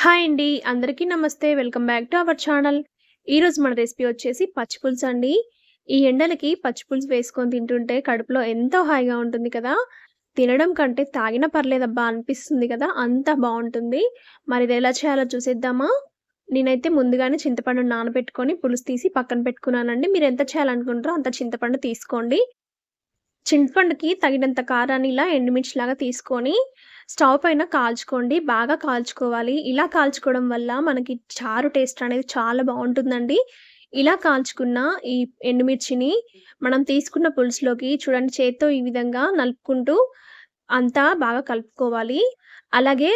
Hi అండి. అందరికీ నమస్తే. Welcome back to our channel. ఈరోజు మన రెసిపీ వచ్చేసి పచ్చి పులుసు అండి. ఈ ఎండలకి పచ్చి పులుసు వేసుకొని తింటుంటే కడుపులో ఎంతో హాయిగా ఉంటుంది కదా! తినడం కంటే తాగినా పర్లేదబ్బా అనిపిస్తుంది కదా! అంత బావుంటుంది. మరి ఇది ఎలా చేయాలో చూసేద్దామా? నేనైతే ముందుగానే చింతపండుని నానబెట్టుకొని పులుసు తీసి పక్కన పెట్టుకున్నానండి. మీరెంత చేయాలనుకుంటారో అంత చింతపండు తీసుకోండి. చింతపండుకి తగినంత కారాన్ని ఇలా ఎండుమిర్చిలాగా తీసుకొని స్టవ్ పైన కాల్చుకోండి. బాగా కాల్చుకోవాలి. ఇలా కాల్చుకోవడం వల్ల మనకి చారు టేస్ట్ అనేది చాలా బావుంటుందండి. ఇలా కాల్చుకున్న ఈ ఎండుమిర్చిని మనం తీసుకున్న పులుసులోకి చూడండి చేత్తో ఈ విధంగా నలుపుకుంటూ అంతా బాగా కలుపుకోవాలి. అలాగే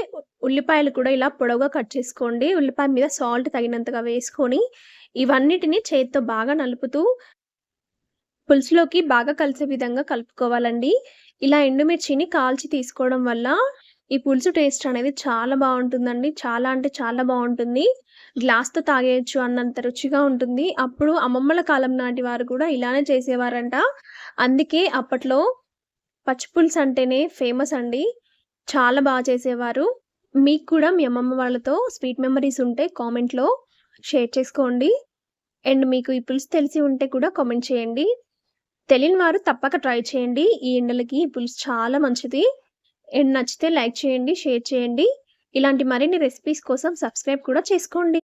ఉల్లిపాయలు కూడా ఇలా పొడవుగా కట్ చేసుకోండి. ఉల్లిపాయ మీద సాల్ట్ తగినంతగా వేసుకొని ఇవన్నిటిని చేత్తో బాగా నలుపుతూ పులుసులోకి బాగా కలిసే విధంగా కలుపుకోవాలండి. ఇలా ఎండుమిర్చిని కాల్చి తీసుకోవడం వల్ల ఈ పులుసు టేస్ట్ అనేది చాలా బావుంటుందండి. చాలా అంటే చాలా బావుంటుంది. గ్లాస్‌తో తాగేయొచ్చు అన్నంత రుచిగా ఉంటుంది. అప్పుడు అమ్మమ్మల కాలం నాటి వారు కూడా ఇలానే చేసేవారంట. అందుకే అప్పట్లో పచ్చి పులుసు అంటేనే ఫేమస్ అండి. చాలా చేసేవారు. మీకు కూడా మీ అమ్మమ్మ వాళ్ళతో స్వీట్ మెమోరీస్ ఉంటే కామెంట్‌లో షేర్ చేసుకోండి. అండ్ మీకు ఈ పులుసు తెలిసి ఉంటే కూడా కామెంట్ చేయండి. తెలియని వారు తప్పక ట్రై చేయండి. ఈ ఎండలకి ఈ పులుసు చాలా మంచిది. అండ్ నచ్చితే లైక్ చేయండి, షేర్ చేయండి. ఇలాంటి మరిన్ని రెసిపీస్ కోసం సబ్స్క్రైబ్ కూడా చేసుకోండి.